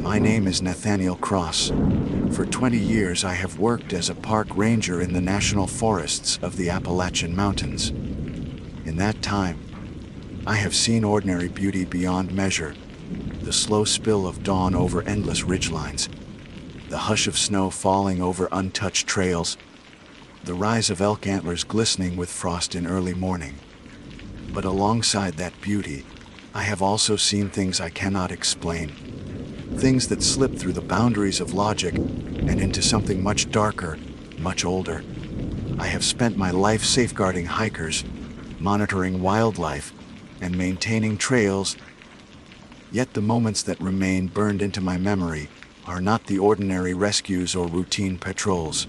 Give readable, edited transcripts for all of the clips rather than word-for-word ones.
My name is Nathaniel Cross. For 20 years I have worked as a park ranger in the national forests of the Appalachian Mountains. In that time, I have seen ordinary beauty beyond measure, the slow spill of dawn over endless ridgelines, the hush of snow falling over untouched trails, the rise of elk antlers glistening with frost in early morning. But alongside that beauty, I have also seen things I cannot explain. Things that slip through the boundaries of logic and into something much darker, much older. I have spent my life safeguarding hikers, monitoring wildlife, and maintaining trails. Yet the moments that remain burned into my memory are not the ordinary rescues or routine patrols.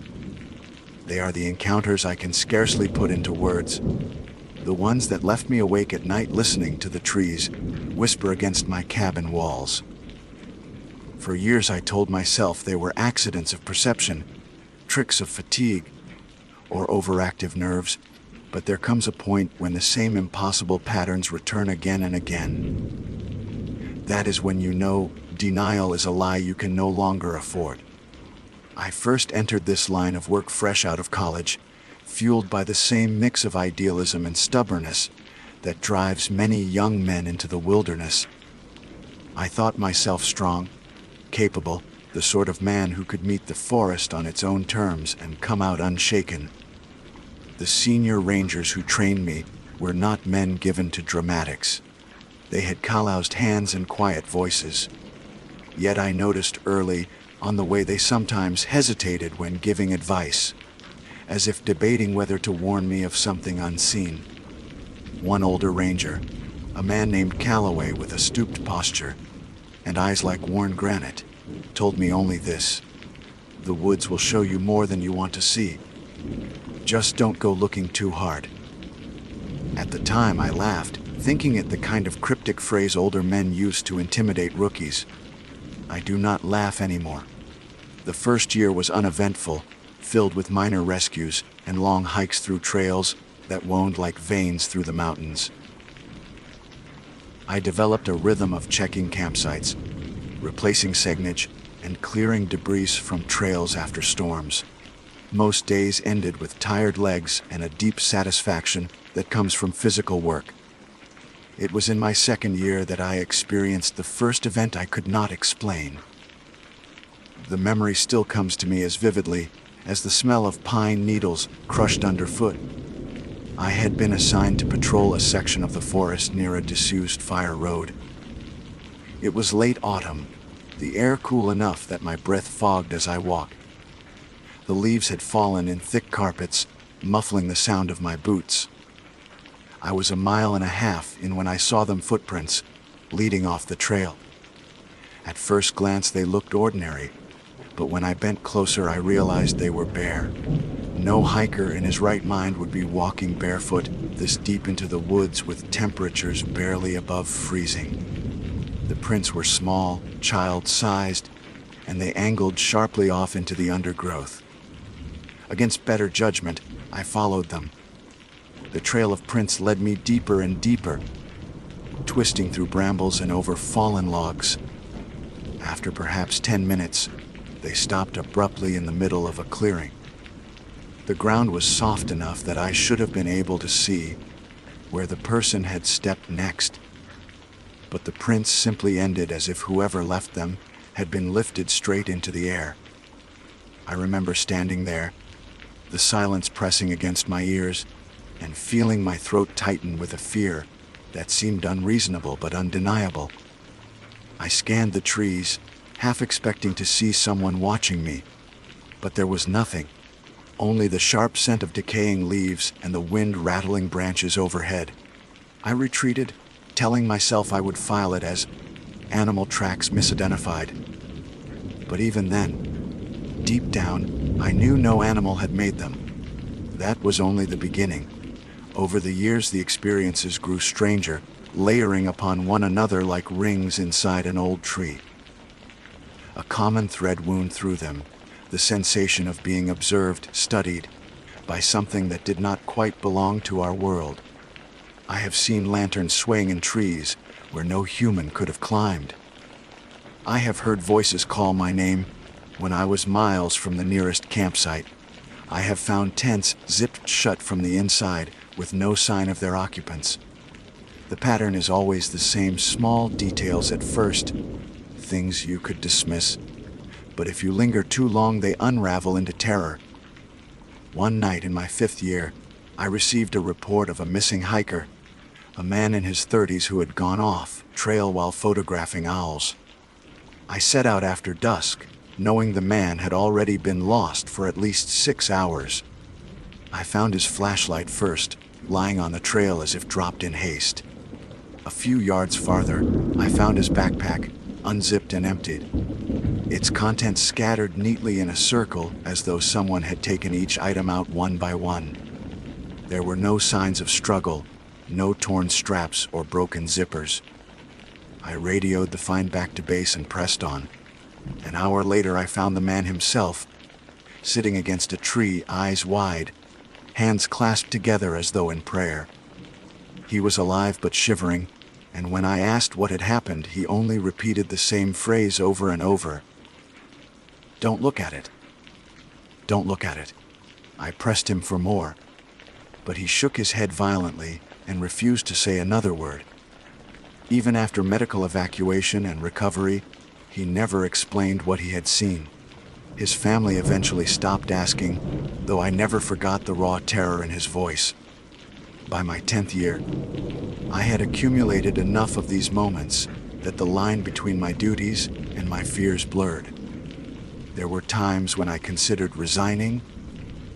They are the encounters I can scarcely put into words, the ones that left me awake at night listening to the trees whisper against my cabin walls. For years I told myself they were accidents of perception, tricks of fatigue, or overactive nerves, but there comes a point when the same impossible patterns return again and again. That is when you know denial is a lie you can no longer afford. I first entered this line of work fresh out of college, fueled by the same mix of idealism and stubbornness that drives many young men into the wilderness. I thought myself strong, capable, the sort of man who could meet the forest on its own terms and come out unshaken. The senior rangers who trained me were not men given to dramatics. They had calloused hands and quiet voices. Yet I noticed early on the way they sometimes hesitated when giving advice, as if debating whether to warn me of something unseen. One older ranger, a man named Calloway with a stooped posture and eyes like worn granite, told me only this: the woods will show you more than you want to see. Just don't go looking too hard. At the time I laughed, thinking it the kind of cryptic phrase older men used to intimidate rookies. I do not laugh anymore. The first year was uneventful, filled with minor rescues and long hikes through trails that wound like veins through the mountains. I developed a rhythm of checking campsites, replacing signage, and clearing debris from trails after storms. Most days ended with tired legs and a deep satisfaction that comes from physical work. It was in my second year that I experienced the first event I could not explain. The memory still comes to me as vividly as the smell of pine needles crushed underfoot. I had been assigned to patrol a section of the forest near a disused fire road. It was late autumn, the air cool enough that my breath fogged as I walked. The leaves had fallen in thick carpets, muffling the sound of my boots. I was a mile and a half in when I saw them footprints leading off the trail. At first glance they looked ordinary, but when I bent closer I realized they were bare. No hiker in his right mind would be walking barefoot this deep into the woods with temperatures barely above freezing. The prints were small, child-sized, and they angled sharply off into the undergrowth. Against better judgment, I followed them. The trail of prints led me deeper and deeper, twisting through brambles and over fallen logs. After perhaps 10 minutes, they stopped abruptly in the middle of a clearing. The ground was soft enough that I should have been able to see where the person had stepped next, but the prints simply ended as if whoever left them had been lifted straight into the air. I remember standing there, the silence pressing against my ears, and feeling my throat tighten with a fear that seemed unreasonable but undeniable. I scanned the trees, half expecting to see someone watching me, but there was nothing, only the sharp scent of decaying leaves and the wind rattling branches overhead. I retreated, telling myself I would file it as animal tracks misidentified. But even then, deep down, I knew no animal had made them. That was only the beginning. Over the years, the experiences grew stranger, layering upon one another like rings inside an old tree. A common thread wound through them, the sensation of being observed, studied, by something that did not quite belong to our world. I have seen lanterns swaying in trees where no human could have climbed. I have heard voices call my name when I was miles from the nearest campsite. I have found tents zipped shut from the inside with no sign of their occupants. The pattern is always the same small details at first, things you could dismiss, but if you linger too long they unravel into terror. One night in my 5th year, I received a report of a missing hiker, a man in his 30s who had gone off trail while photographing owls. I set out after dusk, knowing the man had already been lost for at least 6 hours. I found his flashlight first, lying on the trail as if dropped in haste. A few yards farther, I found his backpack, unzipped and emptied. Its contents scattered neatly in a circle as though someone had taken each item out one by one. There were no signs of struggle, no torn straps or broken zippers. I radioed the find back to base and pressed on. An hour later I found the man himself, sitting against a tree, eyes wide, hands clasped together as though in prayer. He was alive but shivering, and when I asked what had happened, he only repeated the same phrase over and over. "Don't look at it. Don't look at it." I pressed him for more, but he shook his head violently and refused to say another word. Even after medical evacuation and recovery, he never explained what he had seen. His family eventually stopped asking, though I never forgot the raw terror in his voice. By my 10th year, I had accumulated enough of these moments that the line between my duties and my fears blurred. There were times when I considered resigning,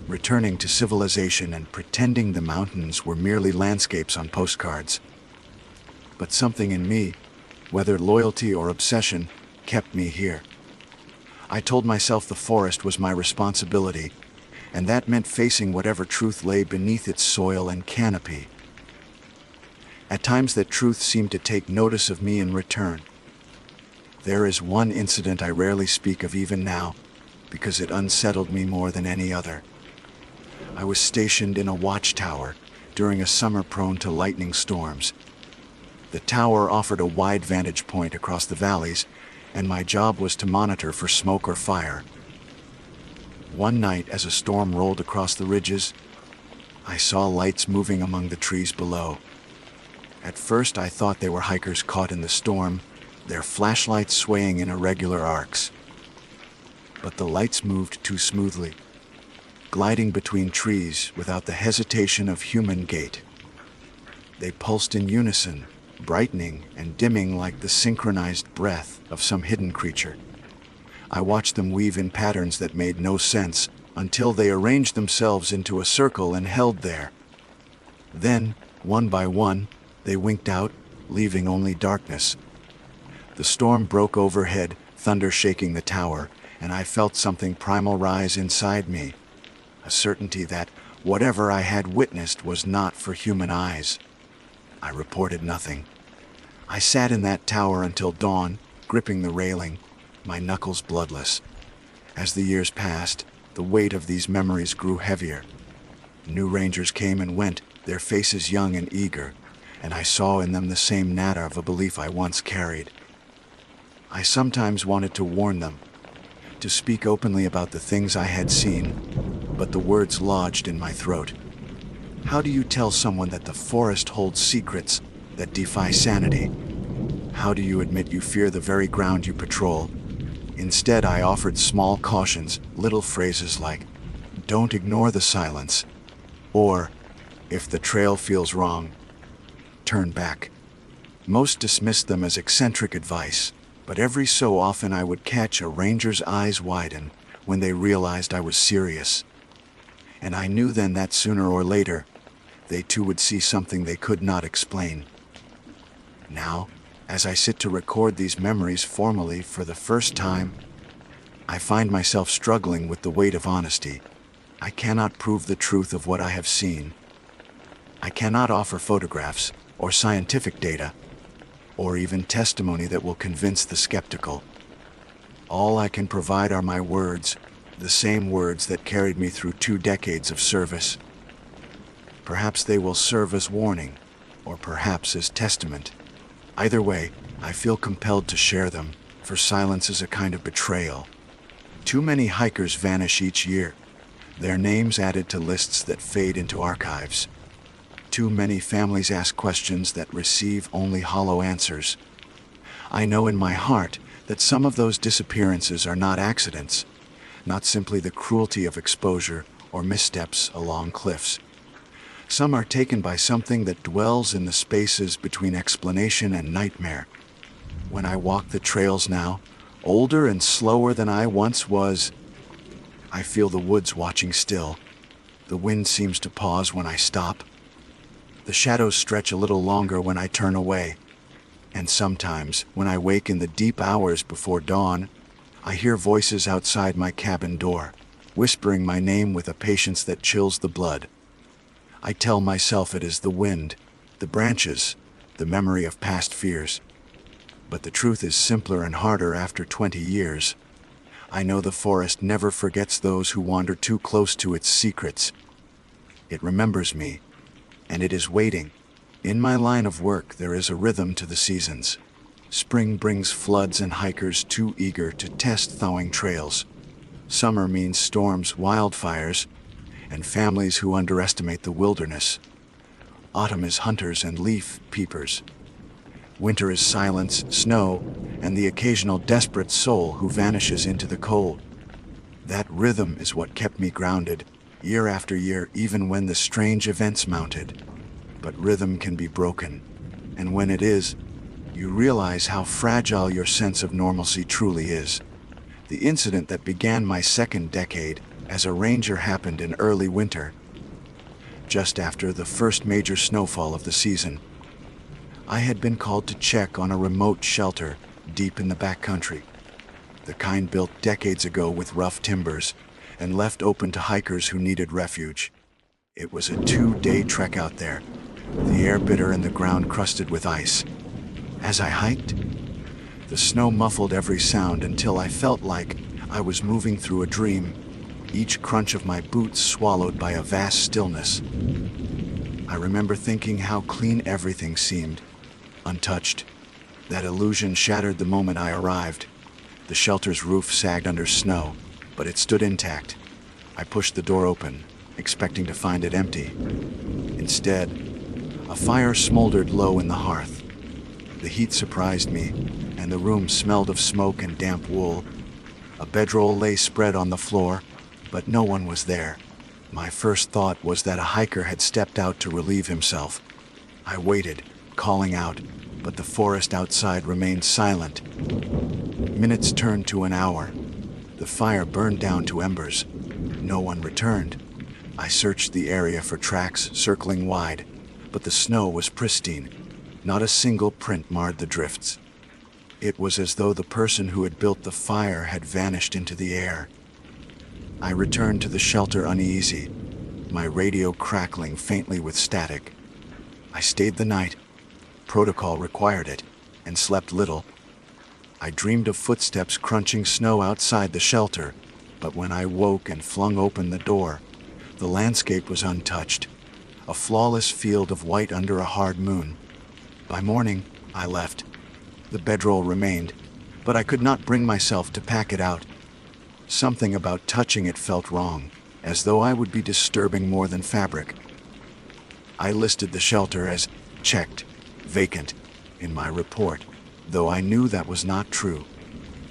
returning to civilization and pretending the mountains were merely landscapes on postcards. But something in me, whether loyalty or obsession, kept me here. I told myself the forest was my responsibility, and that meant facing whatever truth lay beneath its soil and canopy. At times that truth seemed to take notice of me in return. There is one incident I rarely speak of even now, because it unsettled me more than any other. I was stationed in a watchtower during a summer prone to lightning storms. The tower offered a wide vantage point across the valleys, and my job was to monitor for smoke or fire. One night, as a storm rolled across the ridges, I saw lights moving among the trees below. At first, I thought they were hikers caught in the storm, their flashlights swaying in irregular arcs. But the lights moved too smoothly, gliding between trees without the hesitation of human gait. They pulsed in unison, brightening and dimming like the synchronized breath of some hidden creature. I watched them weave in patterns that made no sense until they arranged themselves into a circle and held there. Then, one by one, they winked out, leaving only darkness. The storm broke overhead, thunder shaking the tower, and I felt something primal rise inside me, a certainty that whatever I had witnessed was not for human eyes. I reported nothing. I sat in that tower until dawn, gripping the railing, my knuckles bloodless. As the years passed, the weight of these memories grew heavier. New rangers came and went, their faces young and eager, and I saw in them the same natter of a belief I once carried. I sometimes wanted to warn them, to speak openly about the things I had seen, but the words lodged in my throat. How do you tell someone that the forest holds secrets that defy sanity? How do you admit you fear the very ground you patrol? Instead, I offered small cautions, little phrases like, "Don't ignore the silence," or, "If the trail feels wrong, turn back." Most dismissed them as eccentric advice, but every so often I would catch a ranger's eyes widen when they realized I was serious. And I knew then that sooner or later, they too would see something they could not explain. Now, as I sit to record these memories formally for the first time, I find myself struggling with the weight of honesty. I cannot prove the truth of what I have seen. I cannot offer photographs or scientific data, or even testimony that will convince the skeptical. All I can provide are my words, the same words that carried me through 2 decades of service. Perhaps they will serve as warning, or perhaps as testament. Either way, I feel compelled to share them, for silence is a kind of betrayal. Too many hikers vanish each year, their names added to lists that fade into archives. Too many families ask questions that receive only hollow answers. I know in my heart that some of those disappearances are not accidents, not simply the cruelty of exposure or missteps along cliffs. Some are taken by something that dwells in the spaces between explanation and nightmare. When I walk the trails now, older and slower than I once was, I feel the woods watching still. The wind seems to pause when I stop. The shadows stretch a little longer when I turn away. And sometimes, when I wake in the deep hours before dawn, I hear voices outside my cabin door, whispering my name with a patience that chills the blood. I tell myself it is the wind, the branches, the memory of past fears. But the truth is simpler and harder after 20 years. I know the forest never forgets those who wander too close to its secrets. It remembers me, and it is waiting. In my line of work, there is a rhythm to the seasons. Spring brings floods and hikers too eager to test thawing trails. Summer means storms, wildfires, and families who underestimate the wilderness. Autumn is hunters and leaf peepers. Winter is silence, snow, and the occasional desperate soul who vanishes into the cold. That rhythm is what kept me grounded, year after year, even when the strange events mounted. But rhythm can be broken, and when it is, you realize how fragile your sense of normalcy truly is. The incident that began my second decade as a ranger happened in early winter, just after the first major snowfall of the season. I had been called to check on a remote shelter deep in the backcountry, the kind built decades ago with rough timbers and left open to hikers who needed refuge. It was a 2-day trek out there, the air bitter and the ground crusted with ice. As I hiked, the snow muffled every sound until I felt like I was moving through a dream, each crunch of my boots swallowed by a vast stillness. I remember thinking how clean everything seemed, untouched. That illusion shattered the moment I arrived. The shelter's roof sagged under snow, but it stood intact. I pushed the door open, expecting to find it empty. Instead, a fire smoldered low in the hearth. The heat surprised me, and the room smelled of smoke and damp wool. A bedroll lay spread on the floor, but no one was there. My first thought was that a hiker had stepped out to relieve himself. I waited, calling out, but the forest outside remained silent. Minutes turned to an hour. The fire burned down to embers. No one returned. I searched the area for tracks circling wide, but the snow was pristine. Not a single print marred the drifts. It was as though the person who had built the fire had vanished into the air. I returned to the shelter uneasy, my radio crackling faintly with static. I stayed the night. Protocol required it, and slept little. I dreamed of footsteps crunching snow outside the shelter, but when I woke and flung open the door, the landscape was untouched, a flawless field of white under a hard moon. By morning, I left. The bedroll remained, but I could not bring myself to pack it out. Something about touching it felt wrong, as though I would be disturbing more than fabric. I listed the shelter as checked, vacant, in my report, though I knew that was not true.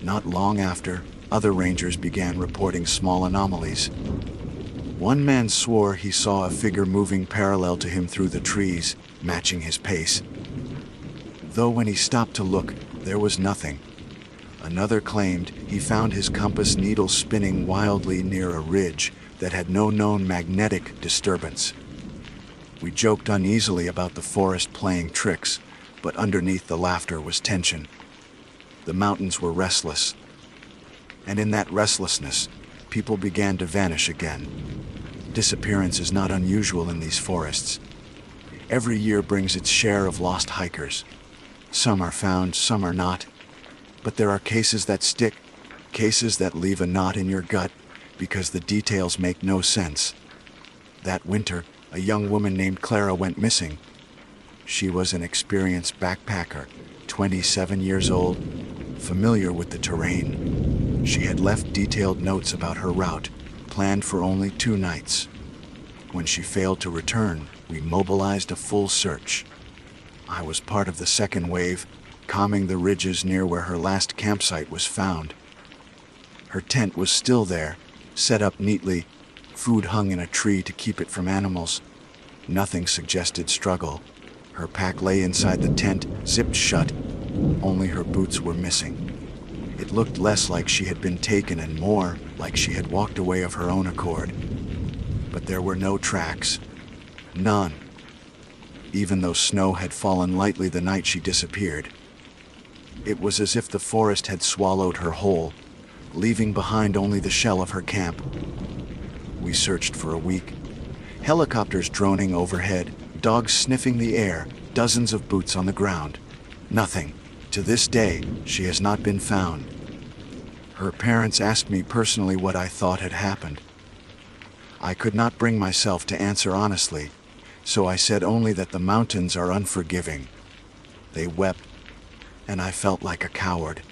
Not long after, other rangers began reporting small anomalies. One man swore he saw a figure moving parallel to him through the trees, matching his pace. Though when he stopped to look, there was nothing. Another claimed he found his compass needle spinning wildly near a ridge that had no known magnetic disturbance. We joked uneasily about the forest playing tricks, but underneath the laughter was tension. The mountains were restless, and in that restlessness, people began to vanish again. Disappearance is not unusual in these forests. Every year brings its share of lost hikers. Some are found, some are not. But there are cases that stick, cases that leave a knot in your gut because the details make no sense. That winter, a young woman named Clara went missing. She was an experienced backpacker, 27 years old, familiar with the terrain. She had left detailed notes about her route, planned for only 2 nights. When she failed to return, we mobilized a full search. I was part of the second wave, combing the ridges near where her last campsite was found. Her tent was still there, set up neatly, food hung in a tree to keep it from animals. Nothing suggested struggle. Her pack lay inside the tent, zipped shut. Only her boots were missing. It looked less like she had been taken and more like she had walked away of her own accord. But there were no tracks. None. Even though snow had fallen lightly the night she disappeared. It was as if the forest had swallowed her whole, leaving behind only the shell of her camp. We searched for a week. Helicopters droning overhead, dogs sniffing the air, dozens of boots on the ground. Nothing. To this day, she has not been found. Her parents asked me personally what I thought had happened. I could not bring myself to answer honestly, so I said only that the mountains are unforgiving. They wept, and I felt like a coward.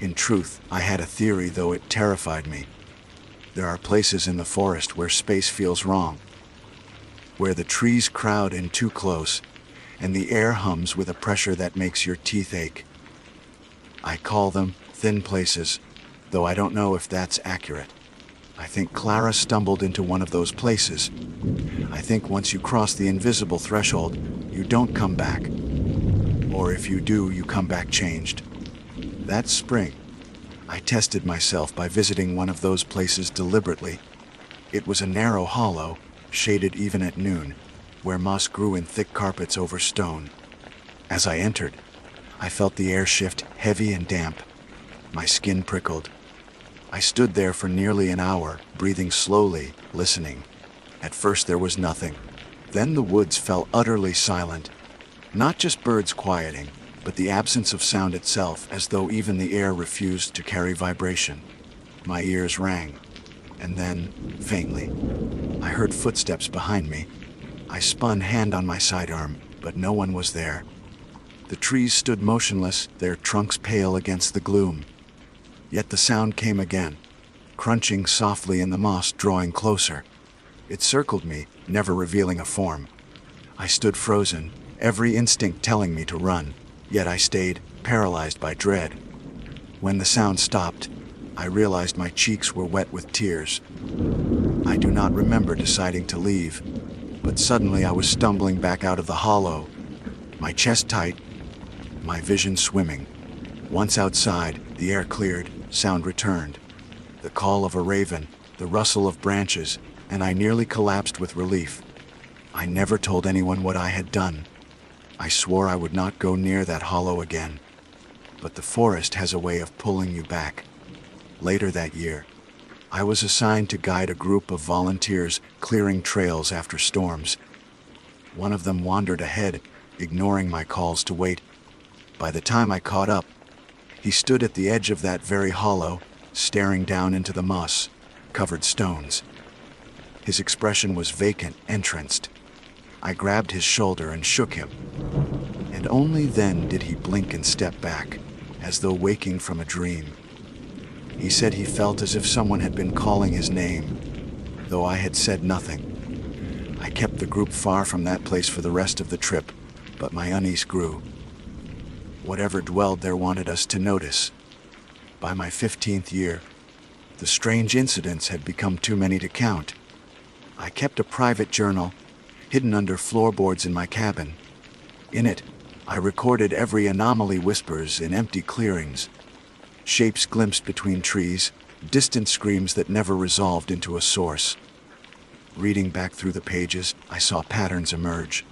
In truth, I had a theory, though it terrified me. There are places in the forest where space feels wrong, where the trees crowd in too close, and the air hums with a pressure that makes your teeth ache. I call them thin places, though I don't know if that's accurate. I think Clara stumbled into one of those places. I think once you cross the invisible threshold, you don't come back. Or if you do, you come back changed. That spring, I tested myself by visiting one of those places deliberately. It was a narrow hollow, shaded even at noon, where moss grew in thick carpets over stone. As I entered, I felt the air shift, heavy and damp. My skin prickled. I stood there for nearly an hour, breathing slowly, listening. At first there was nothing. Then the woods fell utterly silent. Not just birds quieting, but the absence of sound itself, as though even the air refused to carry vibration. My ears rang, and then, faintly, I heard footsteps behind me. I spun, hand on my sidearm, but no one was there. The trees stood motionless, their trunks pale against the gloom. Yet the sound came again, crunching softly in the moss, drawing closer. It circled me, never revealing a form. I stood frozen, every instinct telling me to run, yet I stayed, paralyzed by dread. When the sound stopped, I realized my cheeks were wet with tears. I do not remember deciding to leave, but suddenly I was stumbling back out of the hollow, my chest tight, my vision swimming. Once outside, the air cleared, sound returned. The call of a raven, the rustle of branches, and I nearly collapsed with relief. I never told anyone what I had done. I swore I would not go near that hollow again. But the forest has a way of pulling you back. Later that year, I was assigned to guide a group of volunteers clearing trails after storms. One of them wandered ahead, ignoring my calls to wait. By the time I caught up, he stood at the edge of that very hollow, staring down into the moss-covered stones. His expression was vacant, entranced. I grabbed his shoulder and shook him, and only then did he blink and step back, as though waking from a dream. He said he felt as if someone had been calling his name, though I had said nothing. I kept the group far from that place for the rest of the trip, but my unease grew. Whatever dwelled there wanted us to notice. By my 15th year, the strange incidents had become too many to count. I kept a private journal, hidden under floorboards in my cabin. In it, I recorded every anomaly, whispers in empty clearings, shapes glimpsed between trees, distant screams that never resolved into a source. Reading back through the pages, I saw patterns emerge.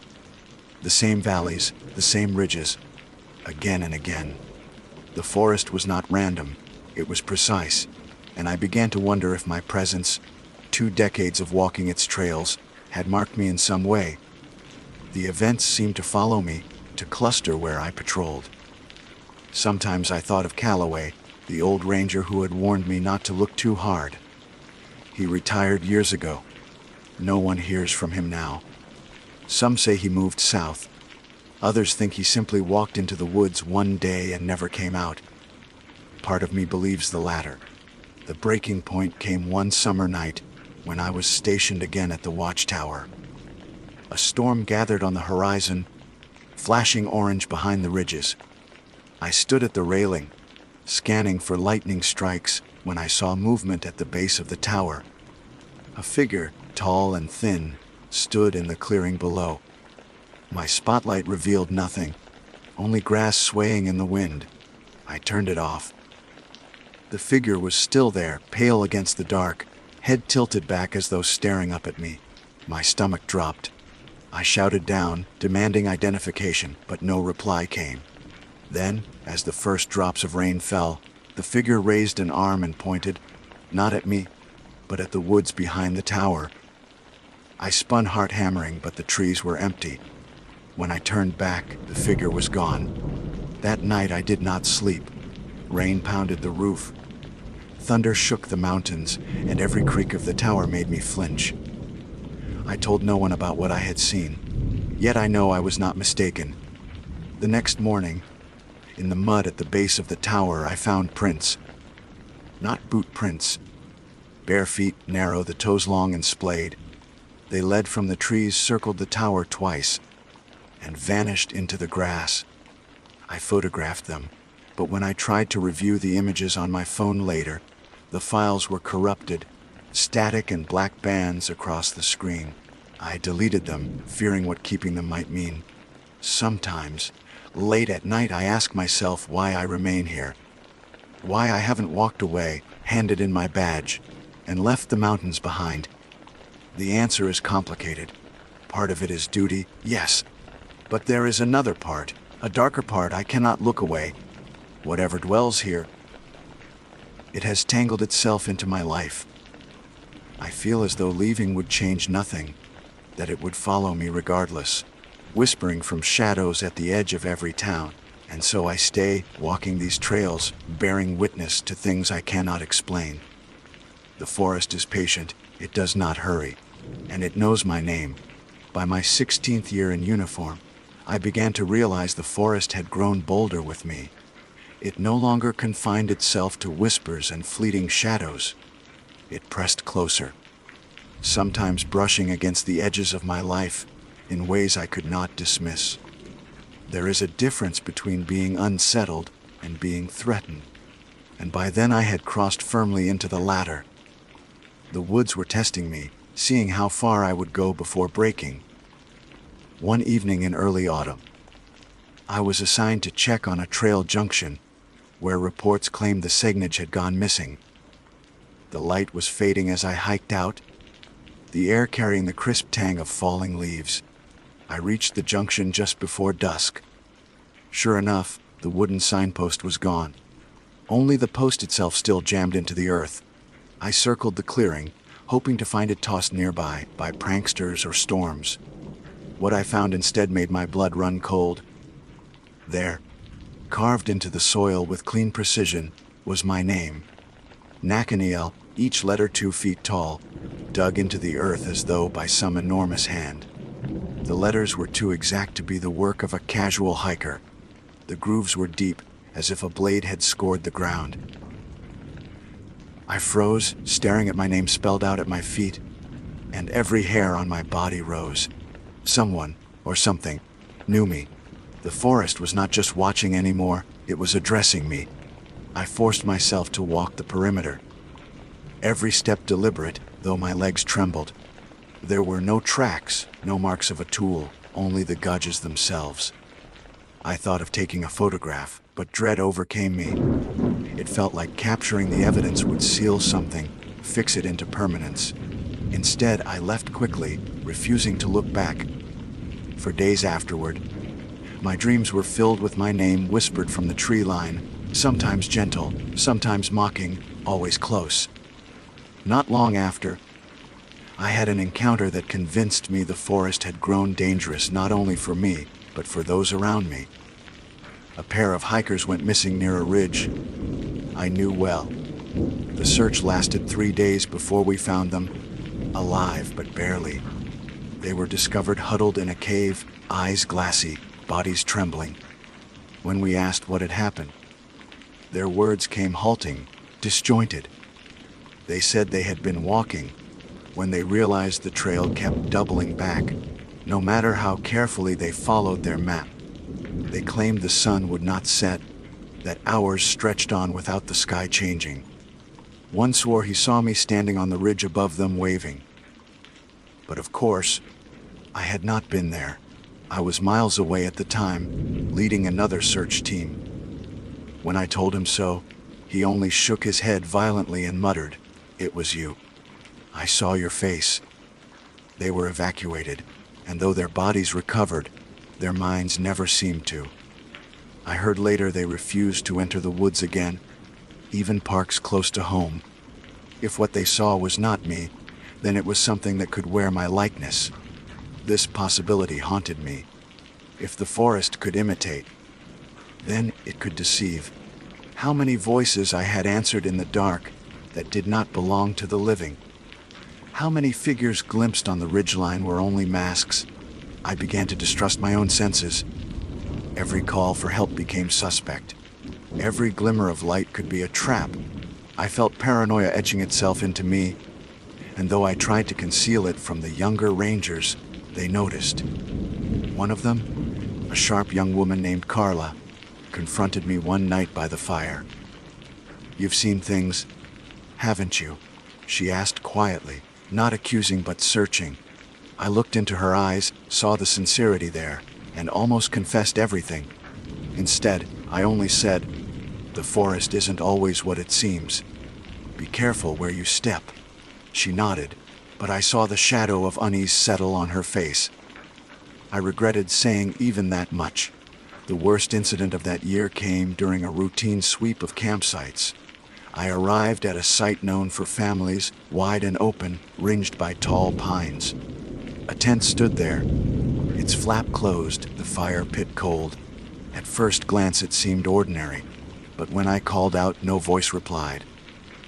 The same valleys, the same ridges, again and again. The forest was not random, it was precise, and I began to wonder if my presence, 2 decades of walking its trails, had marked me in some way. The events seemed to follow me, to cluster where I patrolled. Sometimes I thought of Calloway, the old ranger who had warned me not to look too hard. He retired years ago. No one hears from him now. Some say he moved south. Others think he simply walked into the woods one day and never came out. part of me believes the latter. The breaking point came one summer night when I was stationed again at the watchtower. A storm gathered on the horizon, flashing orange behind the ridges. I stood at the railing, scanning for lightning strikes, when I saw movement at the base of the tower. A figure, tall and thin, stood in the clearing below. My spotlight revealed nothing, only grass swaying in the wind. I turned it off. The figure was still there, pale against the dark, head tilted back as though staring up at me. My stomach dropped. I shouted down, demanding identification, but no reply came. Then, as the first drops of rain fell, the figure raised an arm and pointed, not at me, but at the woods behind the tower. I spun, heart hammering, but the trees were empty. When I turned back, the figure was gone. That night I did not sleep. Rain pounded the roof. Thunder shook the mountains, and every creak of the tower made me flinch. I told no one about what I had seen, yet I know I was not mistaken. The next morning, in the mud at the base of the tower, I found prints. Not boot prints. Bare feet, narrow, the toes long and splayed. They led from the trees, circled the tower twice, and vanished into the grass. I photographed them, but when I tried to review the images on my phone later, the files were corrupted, static and black bands across the screen. I deleted them, fearing what keeping them might mean. Sometimes, late at night, I ask myself why I remain here. Why I haven't walked away, handed in my badge, and left the mountains behind. The answer is complicated. Part of it is duty, yes. But there is another part, a darker part. I cannot look away. Whatever dwells here, it has tangled itself into my life. I feel as though leaving would change nothing, that it would follow me regardless, whispering from shadows at the edge of every town. And so I stay, walking these trails, bearing witness to things I cannot explain. The forest is patient, it does not hurry, and it knows my name. By my 16th year in uniform, I began to realize the forest had grown bolder with me. It no longer confined itself to whispers and fleeting shadows. It pressed closer, sometimes brushing against the edges of my life in ways I could not dismiss. There is a difference between being unsettled and being threatened, and by then I had crossed firmly into the latter. The woods were testing me, seeing how far I would go before breaking. One evening in early autumn, I was assigned to check on a trail junction where reports claimed the signage had gone missing. The light was fading as I hiked out, the air carrying the crisp tang of falling leaves. I reached the junction just before dusk. Sure enough, the wooden signpost was gone. Only the post itself still jammed into the earth. I circled the clearing, hoping to find it tossed nearby by pranksters or storms. What I found instead made my blood run cold. There, carved into the soil with clean precision, was my name. Nathaniel, each letter 2 feet tall, dug into the earth as though by some enormous hand. The letters were too exact to be the work of a casual hiker. The grooves were deep, as if a blade had scored the ground. I froze, staring at my name spelled out at my feet, and every hair on my body rose. Someone, or something, knew me. The forest was not just watching anymore, it was addressing me. I forced myself to walk the perimeter, every step deliberate, though my legs trembled. There were no tracks, no marks of a tool, only the gudges themselves. I thought of taking a photograph, but dread overcame me. It felt like capturing the evidence would seal something, fix it into permanence. Instead, I left quickly, refusing to look back. For days afterward, my dreams were filled with my name whispered from the tree line, sometimes gentle, sometimes mocking, always close. Not long after, I had an encounter that convinced me the forest had grown dangerous not only for me, but for those around me. A pair of hikers went missing near a ridge I knew well. The search lasted 3 days before we found them, alive but barely. They were discovered huddled in a cave, eyes glassy, bodies trembling. When we asked what had happened, Their words came halting, disjointed. They said they had been walking, when they realized the trail kept doubling back, no matter how carefully they followed their map. They claimed the sun would not set, that hours stretched on without the sky changing. One swore he saw me standing on the ridge above them waving. But of course, I had not been there. I was miles away at the time, leading another search team. When I told him so, he only shook his head violently and muttered, "It was you. I saw your face." They were evacuated, and though their bodies recovered, their minds never seemed to. I heard later they refused to enter the woods again, even parks close to home. If what they saw was not me, then it was something that could wear my likeness. This possibility haunted me. If the forest could imitate, then it could deceive. How many voices I had answered in the dark that did not belong to the living. How many figures glimpsed on the ridgeline were only masks. I began to distrust my own senses. Every call for help became suspect. Every glimmer of light could be a trap. I felt paranoia etching itself into me, and though I tried to conceal it from the younger rangers, they noticed. One of them, a sharp young woman named Carla, confronted me one night by the fire. "You've seen things, haven't you?" she asked quietly, not accusing but searching. I looked into her eyes, saw the sincerity there, and almost confessed everything. Instead, I only said, "The forest isn't always what it seems. Be careful where you step." She nodded, but I saw the shadow of unease settle on her face. I regretted saying even that much. The worst incident of that year came during a routine sweep of campsites. I arrived at a site known for families, wide and open, ringed by tall pines. A tent stood there, its flap closed, the fire pit cold. At first glance it seemed ordinary, but when I called out, no voice replied.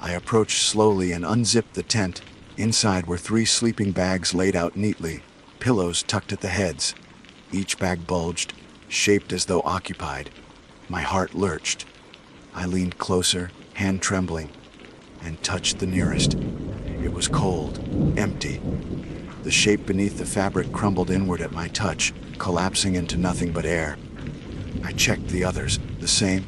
I approached slowly and unzipped the tent. Inside were 3 sleeping bags laid out neatly, pillows tucked at the heads. Each bag bulged, shaped as though occupied. My heart lurched. I leaned closer, hand trembling, and touched the nearest. It was cold, empty. The shape beneath the fabric crumbled inward at my touch, collapsing into nothing but air. I checked the others, the same.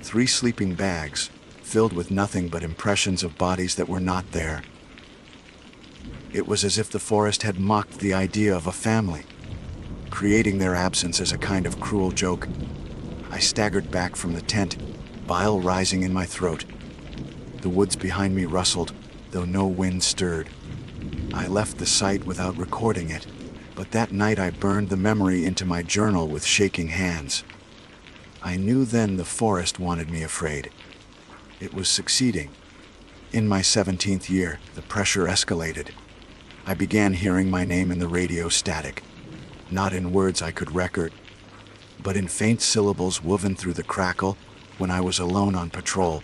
3 sleeping bags, filled with nothing but impressions of bodies that were not there. It was as if the forest had mocked the idea of a family, creating their absence as a kind of cruel joke. I staggered back from the tent, bile rising in my throat. The woods behind me rustled, though no wind stirred. I left the site without recording it, but that night I burned the memory into my journal with shaking hands. I knew then the forest wanted me afraid. It was succeeding. In my 17th year, the pressure escalated. I began hearing my name in the radio static, not in words I could record, but in faint syllables woven through the crackle when I was alone on patrol.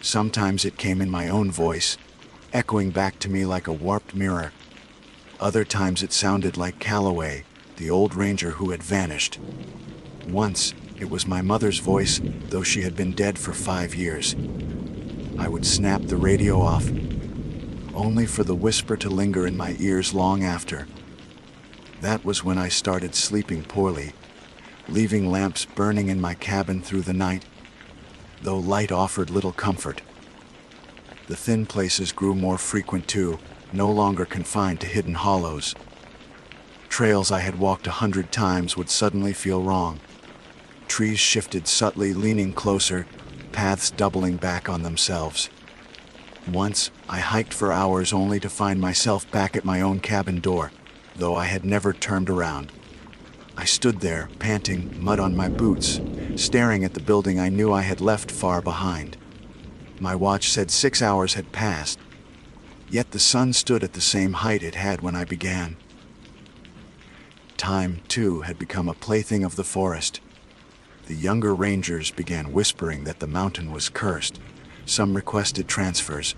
Sometimes it came in my own voice, echoing back to me like a warped mirror. Other times it sounded like Calloway, the old ranger who had vanished. Once, it was my mother's voice, though she had been dead for 5 years. I would snap the radio off, only for the whisper to linger in my ears long after. That was when I started sleeping poorly, leaving lamps burning in my cabin through the night, though light offered little comfort. The thin places grew more frequent too, no longer confined to hidden hollows. Trails I had walked 100 times would suddenly feel wrong. Trees shifted subtly, leaning closer, paths doubling back on themselves. Once, I hiked for hours only to find myself back at my own cabin door, though I had never turned around. I stood there, panting, mud on my boots, staring at the building I knew I had left far behind. My watch said 6 hours had passed, yet the sun stood at the same height it had when I began. Time, too, had become a plaything of the forest. The younger rangers began whispering that the mountain was cursed. Some requested transfers.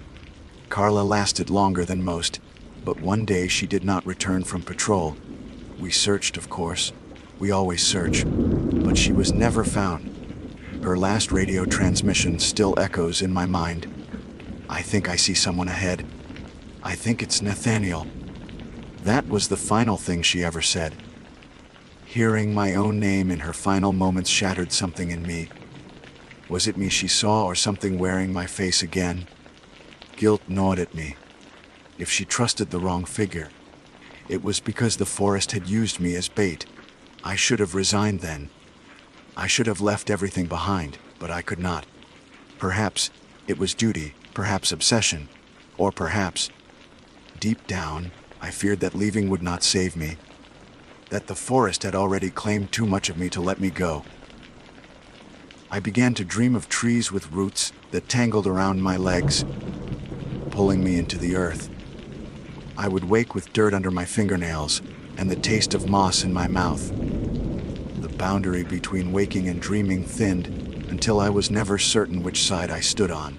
Carla lasted longer than most, but one day she did not return from patrol. We searched, of course. We always search, but she was never found. Her last radio transmission still echoes in my mind. I think I see someone ahead. I think it's Nathaniel. That was the final thing she ever said. Hearing my own name in her final moments shattered something in me. Was it me she saw or something wearing my face again? Guilt gnawed at me. If she trusted the wrong figure, it was because the forest had used me as bait. I should have resigned then. I should have left everything behind, but I could not. Perhaps it was duty, perhaps obsession, or perhaps, deep down, I feared that leaving would not save me, that the forest had already claimed too much of me to let me go. I began to dream of trees with roots that tangled around my legs, pulling me into the earth. I would wake with dirt under my fingernails and the taste of moss in my mouth. The boundary between waking and dreaming thinned until I was never certain which side I stood on.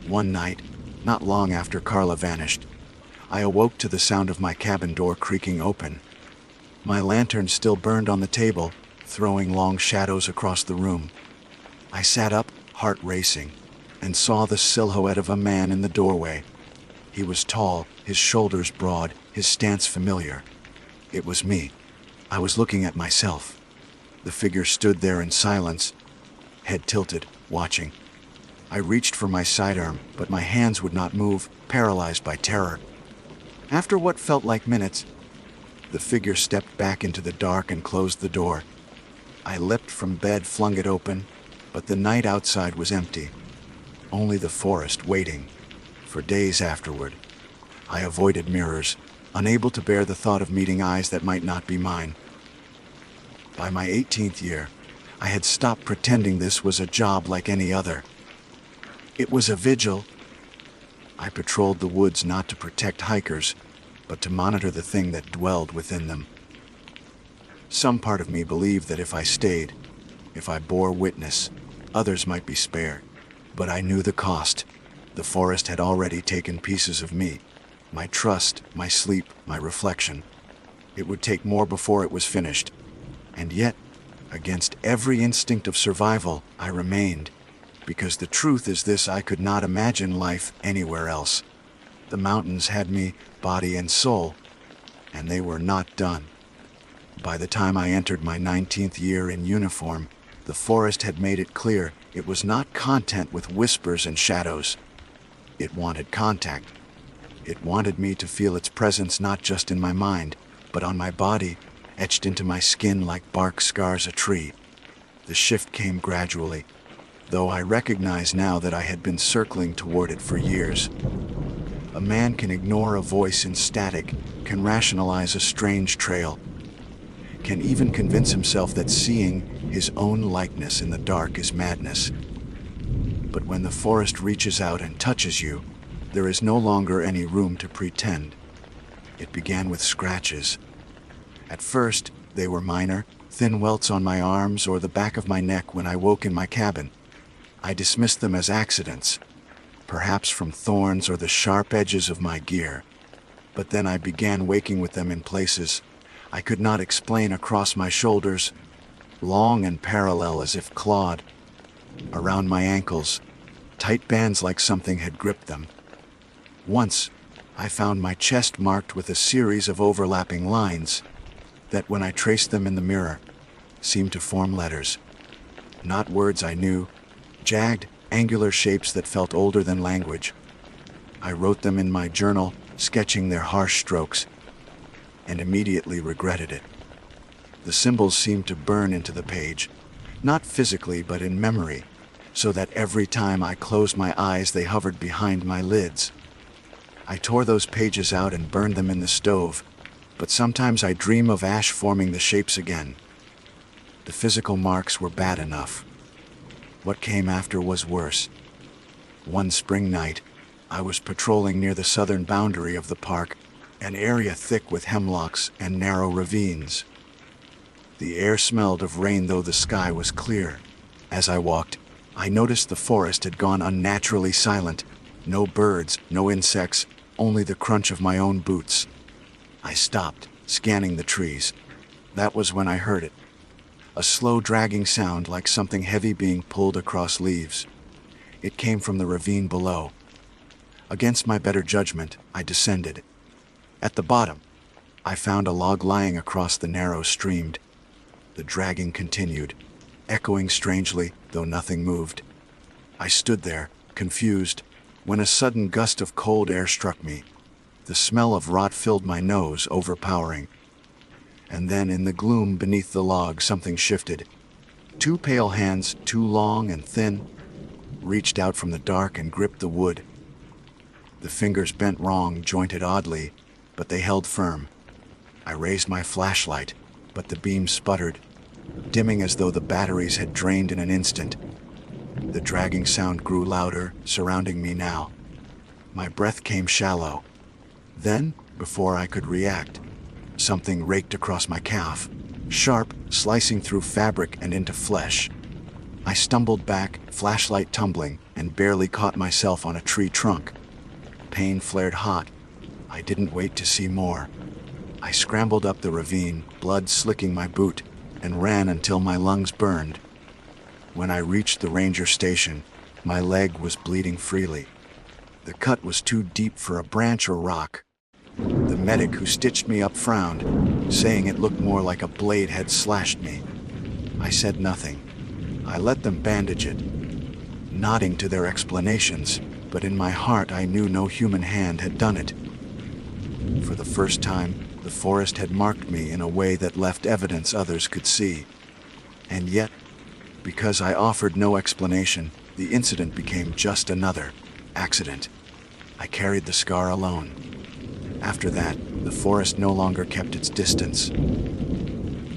One night, not long after Carla vanished, I awoke to the sound of my cabin door creaking open. My lantern still burned on the table, throwing long shadows across the room. I sat up, heart racing, and saw the silhouette of a man in the doorway. He was tall, his shoulders broad, his stance familiar. It was me. I was looking at myself. The figure stood there in silence, head tilted, watching. I reached for my sidearm, but my hands would not move, paralyzed by terror. After what felt like minutes, the figure stepped back into the dark and closed the door. I leapt from bed, flung it open, but the night outside was empty. Only the forest waiting. For days afterward, I avoided mirrors, unable to bear the thought of meeting eyes that might not be mine. By my 18th year, I had stopped pretending this was a job like any other. It was a vigil. I patrolled the woods not to protect hikers, but to monitor the thing that dwelled within them. Some part of me believed that if I stayed, if I bore witness, others might be spared. But I knew the cost. The forest had already taken pieces of me, my trust, my sleep, my reflection. It would take more before it was finished. And yet, against every instinct of survival, I remained. Because the truth is this: I could not imagine life anywhere else. The mountains had me, body and soul, and they were not done. By the time I entered my 19th year in uniform, the forest had made it clear it was not content with whispers and shadows. It wanted contact. It wanted me to feel its presence not just in my mind, but on my body, etched into my skin like bark scars a tree. The shift came gradually, though I recognize now that I had been circling toward it for years. A man can ignore a voice in static, can rationalize a strange trail, can even convince himself that seeing his own likeness in the dark is madness. But when the forest reaches out and touches you, there is no longer any room to pretend. It began with scratches. At first, they were minor, thin welts on my arms or the back of my neck when I woke in my cabin. I dismissed them as accidents, perhaps from thorns or the sharp edges of my gear. But then I began waking with them in places I could not explain: across my shoulders, long and parallel as if clawed, around my ankles, tight bands like something had gripped them. Once, I found my chest marked with a series of overlapping lines that, when I traced them in the mirror, seemed to form letters. Not words I knew, jagged, angular shapes that felt older than language. I wrote them in my journal, sketching their harsh strokes, and immediately regretted it. The symbols seemed to burn into the page, not physically but in memory, so that every time I closed my eyes they hovered behind my lids. I tore those pages out and burned them in the stove, but sometimes I dream of ash forming the shapes again. The physical marks were bad enough. What came after was worse. One spring night, I was patrolling near the southern boundary of the park, an area thick with hemlocks and narrow ravines. The air smelled of rain, though the sky was clear. As I walked, I noticed the forest had gone unnaturally silent. No birds, no insects, only the crunch of my own boots. I stopped, scanning the trees. That was when I heard it. a slow dragging sound like something heavy being pulled across leaves. It came from the ravine below. Against my better judgment, I descended. At the bottom, I found a log lying across the narrow stream. The dragging continued, echoing strangely, though nothing moved. I stood there, confused, when a sudden gust of cold air struck me. The smell of rot filled my nose, overpowering. And then, in the gloom beneath the log, something shifted. Two pale hands, too long and thin, reached out from the dark and gripped the wood. The fingers bent wrong, jointed oddly, but they held firm. I raised my flashlight, but the beam sputtered, dimming as though the batteries had drained in an instant. The dragging sound grew louder, surrounding me now. My breath came shallow. Then, before I could react, something raked across my calf, sharp, slicing through fabric and into flesh. I stumbled back, flashlight tumbling, and barely caught myself on a tree trunk. Pain flared hot. I didn't wait to see more. I scrambled up the ravine, blood slicking my boot, and ran until my lungs burned. When I reached the ranger station, my leg was bleeding freely. The cut was too deep for a branch or rock. The medic who stitched me up frowned, saying it looked more like a blade had slashed me. I said nothing. I let them bandage it, nodding to their explanations, but in my heart I knew no human hand had done it. For the first time, the forest had marked me in a way that left evidence others could see. And yet, because I offered no explanation, the incident became just another accident. I carried the scar alone. After that, the forest no longer kept its distance.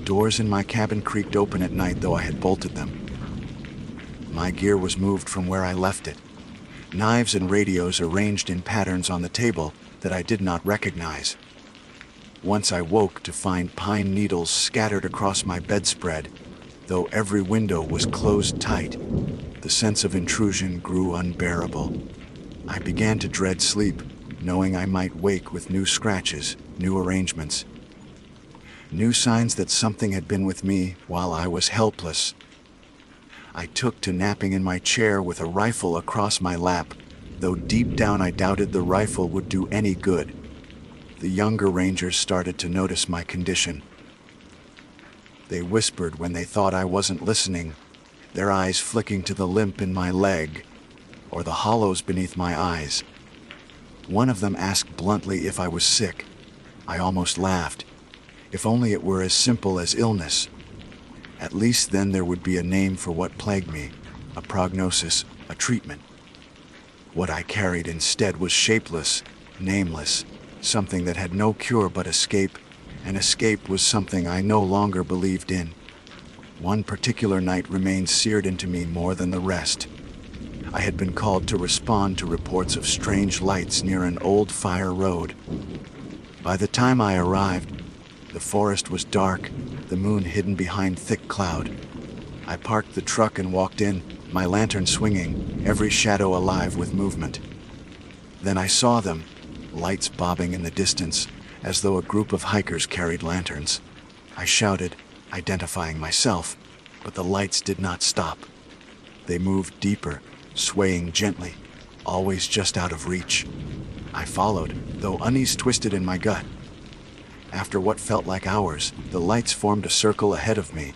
Doors in my cabin creaked open at night, though I had bolted them. My gear was moved from where I left it. Knives and radios arranged in patterns on the table that I did not recognize. Once I woke to find pine needles scattered across my bedspread, though every window was closed tight. The sense of intrusion grew unbearable. I began to dread sleep, knowing I might wake with new scratches, new arrangements, new signs that something had been with me while I was helpless. I took to napping in my chair with a rifle across my lap, though deep down I doubted the rifle would do any good. The younger rangers started to notice my condition. They whispered when they thought I wasn't listening, their eyes flicking to the limp in my leg, or the hollows beneath my eyes. One of them asked bluntly if I was sick. I almost laughed. If only it were as simple as illness. At least then there would be a name for what plagued me, a prognosis, a treatment. What I carried instead was shapeless, nameless, something that had no cure but escape, and escape was something I no longer believed in. One particular night remained seared into me more than the rest. I had been called to respond to reports of strange lights near an old fire road. By the time I arrived, the forest was dark, the moon hidden behind thick cloud. I parked the truck and walked in, my lantern swinging, every shadow alive with movement. Then I saw them, lights bobbing in the distance, as though a group of hikers carried lanterns. I shouted, identifying myself, but the lights did not stop. They moved deeper, swaying gently, always just out of reach. I followed, though unease twisted in my gut. After what felt like hours, the lights formed a circle ahead of me.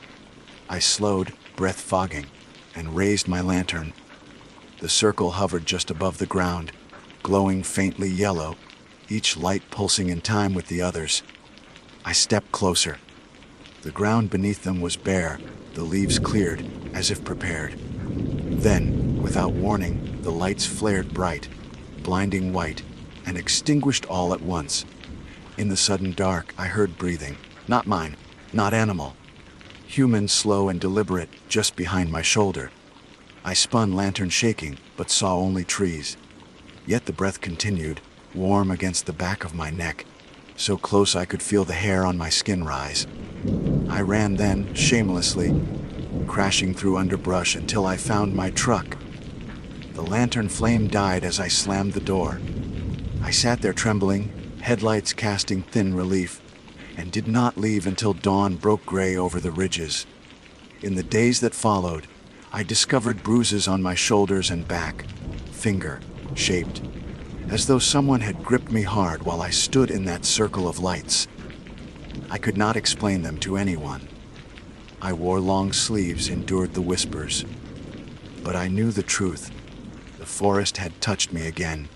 I slowed, breath fogging, and raised my lantern. The circle hovered just above the ground, glowing faintly yellow, each light pulsing in time with the others. I stepped closer. The ground beneath them was bare, the leaves cleared, as if prepared. Then, without warning, the lights flared bright, blinding white, and extinguished all at once. In the sudden dark, I heard breathing. Not mine, not animal. Human, slow and deliberate, just behind my shoulder. I spun, lantern shaking, but saw only trees. Yet the breath continued, warm against the back of my neck, so close I could feel the hair on my skin rise. I ran then, shamelessly, crashing through underbrush until I found my truck. The lantern flame died as I slammed the door. I sat there trembling, headlights casting thin relief, and did not leave until dawn broke gray over the ridges. In the days that followed, I discovered bruises on my shoulders and back, finger-shaped, as though someone had gripped me hard while I stood in that circle of lights. I could not explain them to anyone. I wore long sleeves, endured the whispers. But I knew the truth. The forest had touched me again,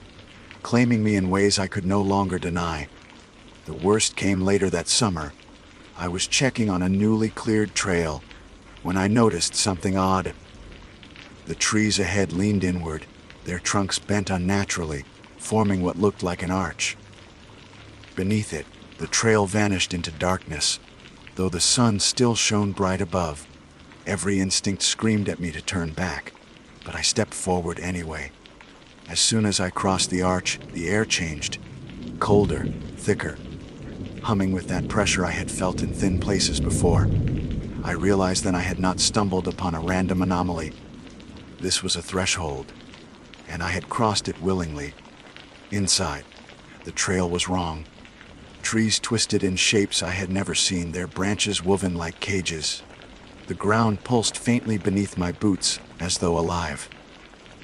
claiming me in ways I could no longer deny. The worst came later that summer. I was checking on a newly cleared trail when I noticed something odd. The trees ahead leaned inward, their trunks bent unnaturally, forming what looked like an arch. Beneath it, the trail vanished into darkness, though the sun still shone bright above. Every instinct screamed at me to turn back, but I stepped forward anyway. As soon as I crossed the arch, the air changed, colder, thicker, humming with that pressure I had felt in thin places before. I realized then I had not stumbled upon a random anomaly. This was a threshold, and I had crossed it willingly. Inside, the trail was wrong. Trees twisted in shapes I had never seen, their branches woven like cages. The ground pulsed faintly beneath my boots, as though alive.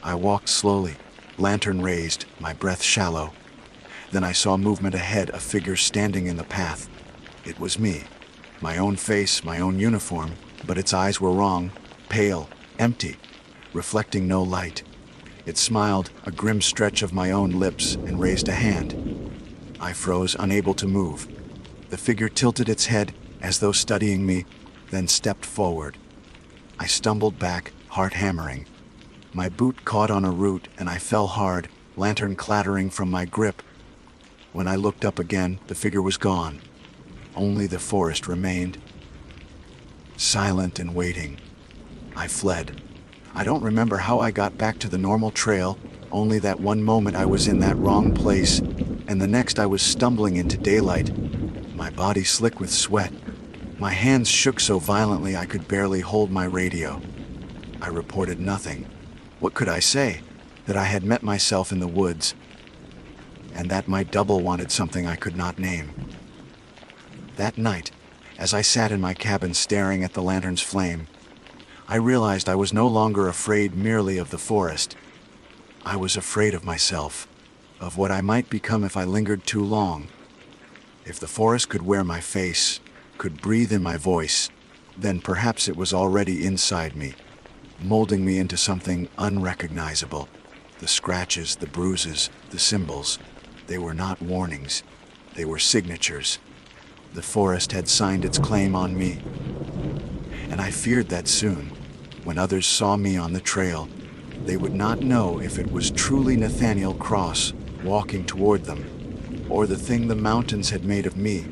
I walked slowly, lantern raised, my breath shallow. Then I saw movement ahead, a figure standing in the path. It was me. My own face, my own uniform, but its eyes were wrong, pale, empty, reflecting no light. It smiled, a grim stretch of my own lips, and raised a hand. I froze, unable to move. The figure tilted its head, as though studying me, then stepped forward. I stumbled back, heart hammering. My boot caught on a root, and I fell hard, lantern clattering from my grip. When I looked up again, the figure was gone. Only the forest remained, silent and waiting. I fled. I don't remember how I got back to the normal trail, only that one moment I was in that wrong place, and the next I was stumbling into daylight, my body slick with sweat. My hands shook so violently I could barely hold my radio. I reported nothing. What could I say? That I had met myself in the woods, and that my double wanted something I could not name. That night, as I sat in my cabin staring at the lantern's flame, I realized I was no longer afraid merely of the forest. I was afraid of myself, of what I might become if I lingered too long. If the forest could wear my face, could breathe in my voice, then perhaps it was already inside me, molding me into something unrecognizable. The scratches, the bruises, the symbols, they were not warnings, they were signatures. The forest had signed its claim on me. And I feared that soon, when others saw me on the trail, they would not know if it was truly Nathaniel Cross walking toward them, or the thing the mountains had made of me.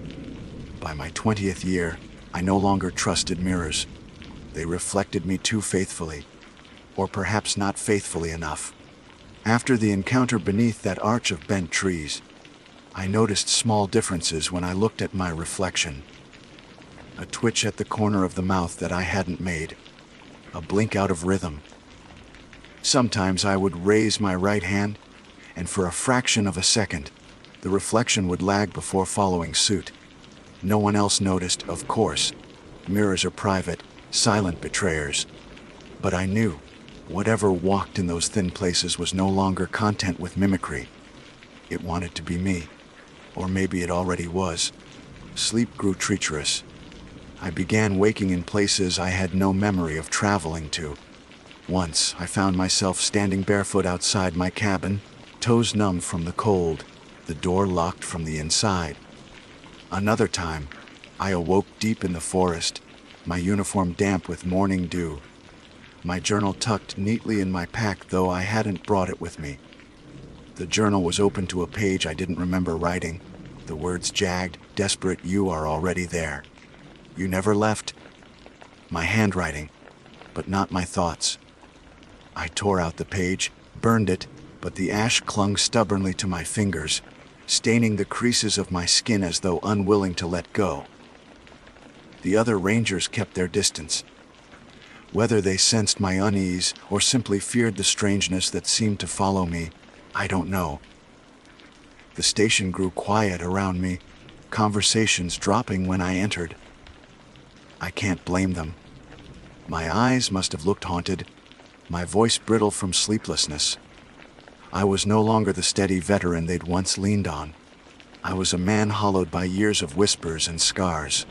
By my 20th year, I no longer trusted mirrors. They reflected me too faithfully, or perhaps not faithfully enough. After the encounter beneath that arch of bent trees, I noticed small differences when I looked at my reflection. A twitch at the corner of the mouth that I hadn't made, a blink out of rhythm. Sometimes I would raise my right hand, and for a fraction of a second, the reflection would lag before following suit. No one else noticed, of course. Mirrors are private, silent betrayers. But I knew, whatever walked in those thin places was no longer content with mimicry. It wanted to be me. Or maybe it already was. Sleep grew treacherous. I began waking in places I had no memory of traveling to. Once, I found myself standing barefoot outside my cabin, toes numb from the cold, the door locked from the inside. Another time, I awoke deep in the forest, my uniform damp with morning dew. My journal tucked neatly in my pack, though I hadn't brought it with me. The journal was open to a page I didn't remember writing. The words jagged, desperate, "You are already there. You never left." My handwriting, but not my thoughts. I tore out the page, burned it, but the ash clung stubbornly to my fingers, staining the creases of my skin as though unwilling to let go. The other rangers kept their distance. Whether they sensed my unease or simply feared the strangeness that seemed to follow me, I don't know. The station grew quiet around me, conversations dropping when I entered. I can't blame them. My eyes must have looked haunted, my voice brittle from sleeplessness. I was no longer the steady veteran they'd once leaned on. I was a man hollowed by years of whispers and scars.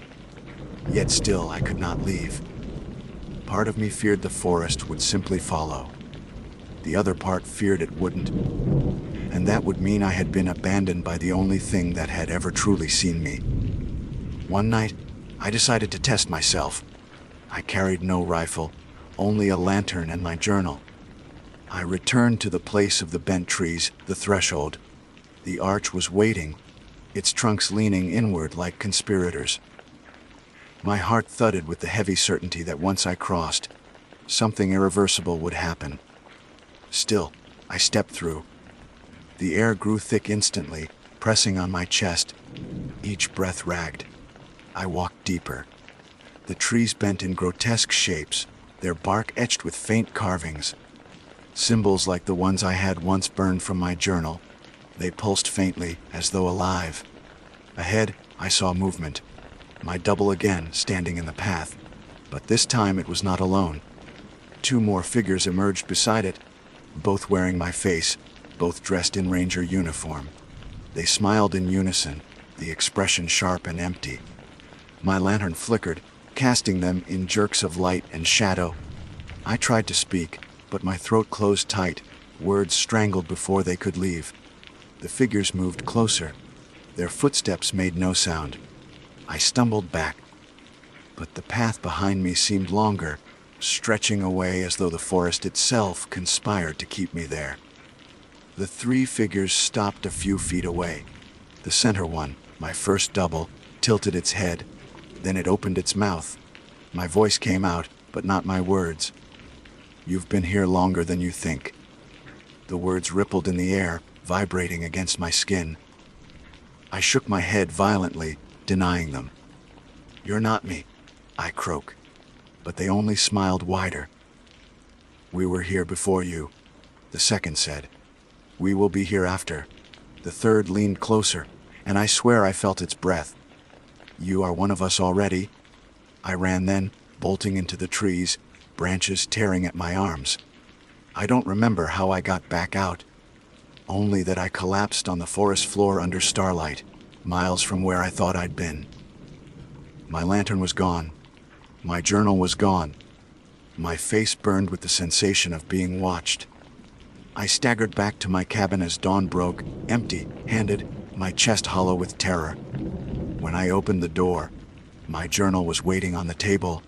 Yet still I could not leave. Part of me feared the forest would simply follow. The other part feared it wouldn't. And that would mean I had been abandoned by the only thing that had ever truly seen me. One night, I decided to test myself. I carried no rifle, only a lantern and my journal. I returned to the place of the bent trees, the threshold. The arch was waiting, its trunks leaning inward like conspirators. My heart thudded with the heavy certainty that once I crossed, something irreversible would happen. Still, I stepped through. The air grew thick instantly, pressing on my chest. Each breath ragged. I walked deeper. The trees bent in grotesque shapes, their bark etched with faint carvings. Symbols like the ones I had once burned from my journal. They pulsed faintly, as though alive. Ahead, I saw movement. My double again, standing in the path. But this time it was not alone. 2 more figures emerged beside it, both wearing my face, both dressed in ranger uniform. They smiled in unison, the expression sharp and empty. My lantern flickered, casting them in jerks of light and shadow. I tried to speak, but my throat closed tight, words strangled before they could leave. The figures moved closer. Their footsteps made no sound. I stumbled back, but the path behind me seemed longer, stretching away as though the forest itself conspired to keep me there. The 3 figures stopped a few feet away. The center one, my first double, tilted its head. Then it opened its mouth. My voice came out, but not my words. "You've been here longer than you think." The words rippled in the air, vibrating against my skin. I shook my head violently, denying them. "You're not me," I croaked. But they only smiled wider. "We were here before you," the second said. "We will be here after." The third leaned closer, and I swear I felt its breath. "You are one of us already." I ran then, bolting into the trees, branches tearing at my arms. I don't remember how I got back out, only that I collapsed on the forest floor under starlight, miles from where I thought I'd been. My lantern was gone. My journal was gone. My face burned with the sensation of being watched. I staggered back to my cabin as dawn broke, empty-handed, my chest hollow with terror. When I opened the door, my journal was waiting on the table.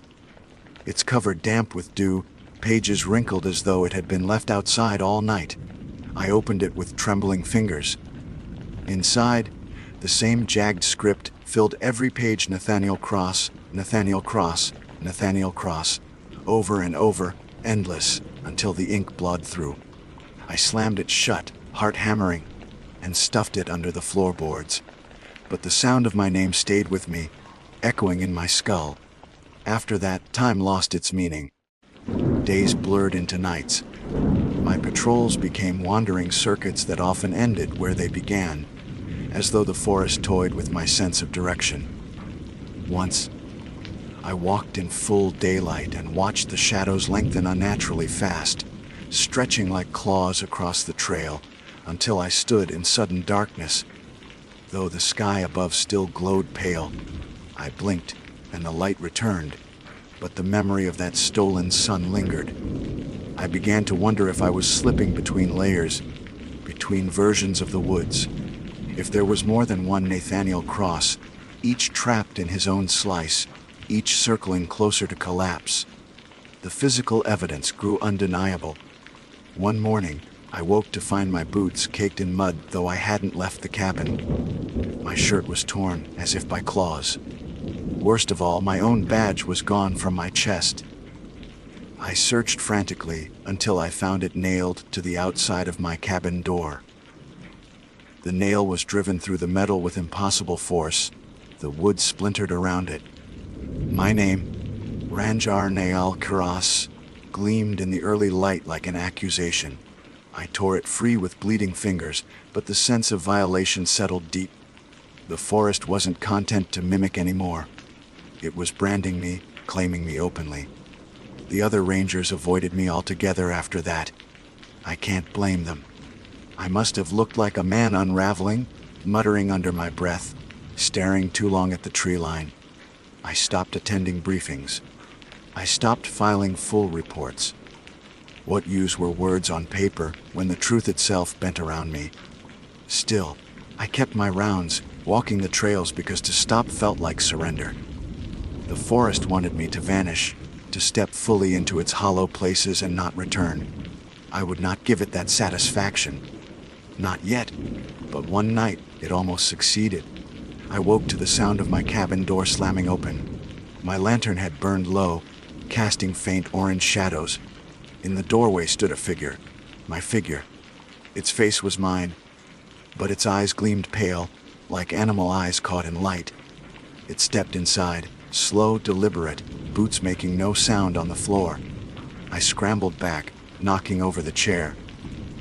Its cover damp with dew, pages wrinkled as though it had been left outside all night. I opened it with trembling fingers. Inside, the same jagged script filled every page: Nathaniel Cross, Nathaniel Cross, Nathaniel Cross, over and over, endless, until the ink bled through. I slammed it shut, heart hammering, and stuffed it under the floorboards. But the sound of my name stayed with me, echoing in my skull. After that, time lost its meaning. Days blurred into nights. My patrols became wandering circuits that often ended where they began, as though the forest toyed with my sense of direction. Once, I walked in full daylight and watched the shadows lengthen unnaturally fast, stretching like claws across the trail, until I stood in sudden darkness. Though the sky above still glowed pale, I blinked, and the light returned, but the memory of that stolen sun lingered. I began to wonder if I was slipping between layers, between versions of the woods. If there was more than one Nathaniel Cross, each trapped in his own slice, each circling closer to collapse. The physical evidence grew undeniable. One morning, I woke to find my boots caked in mud, though I hadn't left the cabin. My shirt was torn, as if by claws. Worst of all, my own badge was gone from my chest. I searched frantically until I found it nailed to the outside of my cabin door. The nail was driven through the metal with impossible force. The wood splintered around it. My name, Ranjar Nayal Karas, gleamed in the early light like an accusation. I tore it free with bleeding fingers, but the sense of violation settled deep. The forest wasn't content to mimic anymore. It was branding me, claiming me openly. The other rangers avoided me altogether after that. I can't blame them. I must have looked like a man unraveling, muttering under my breath, staring too long at the tree line. I stopped attending briefings. I stopped filing full reports. What use were words on paper when the truth itself bent around me? Still, I kept my rounds, walking the trails because to stop felt like surrender. The forest wanted me to vanish, to step fully into its hollow places and not return. I would not give it that satisfaction. Not yet, but one night it almost succeeded. I woke to the sound of my cabin door slamming open. My lantern had burned low, casting faint orange shadows. In the doorway stood a figure. My figure. Its face was mine, but its eyes gleamed pale, like animal eyes caught in light. It stepped inside, slow, deliberate, boots making no sound on the floor. I scrambled back, knocking over the chair,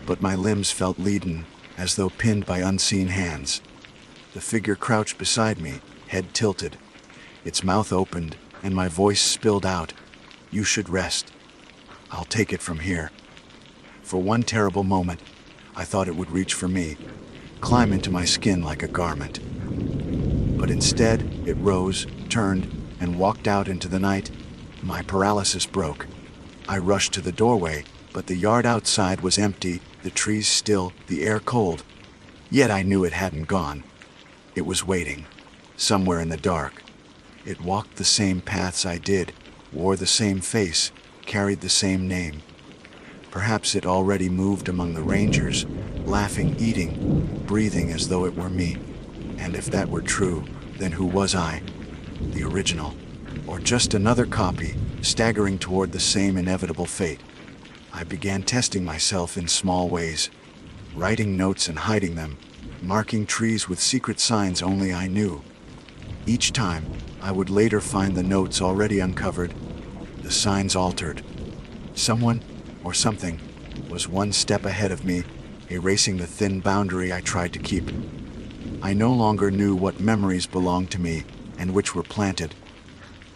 but my limbs felt leaden, as though pinned by unseen hands. The figure crouched beside me, head tilted. Its mouth opened, and my voice spilled out, "You should rest. I'll take it from here." For one terrible moment, I thought it would reach for me, climb into my skin like a garment. But instead, it rose, turned, and walked out into the night. My paralysis broke. I rushed to the doorway, but the yard outside was empty, the trees still, the air cold. Yet I knew it hadn't gone. It was waiting, somewhere in the dark. It walked the same paths I did, wore the same face, carried the same name. Perhaps it already moved among the rangers, laughing, eating, breathing as though it were me. And if that were true, then who was I? The original, or just another copy, staggering toward the same inevitable fate? I began testing myself in small ways, writing notes and hiding them, marking trees with secret signs only I knew. Each time, I would later find the notes already uncovered, the signs altered. Someone, or something, was one step ahead of me, erasing the thin boundary I tried to keep. I no longer knew what memories belonged to me and which were planted.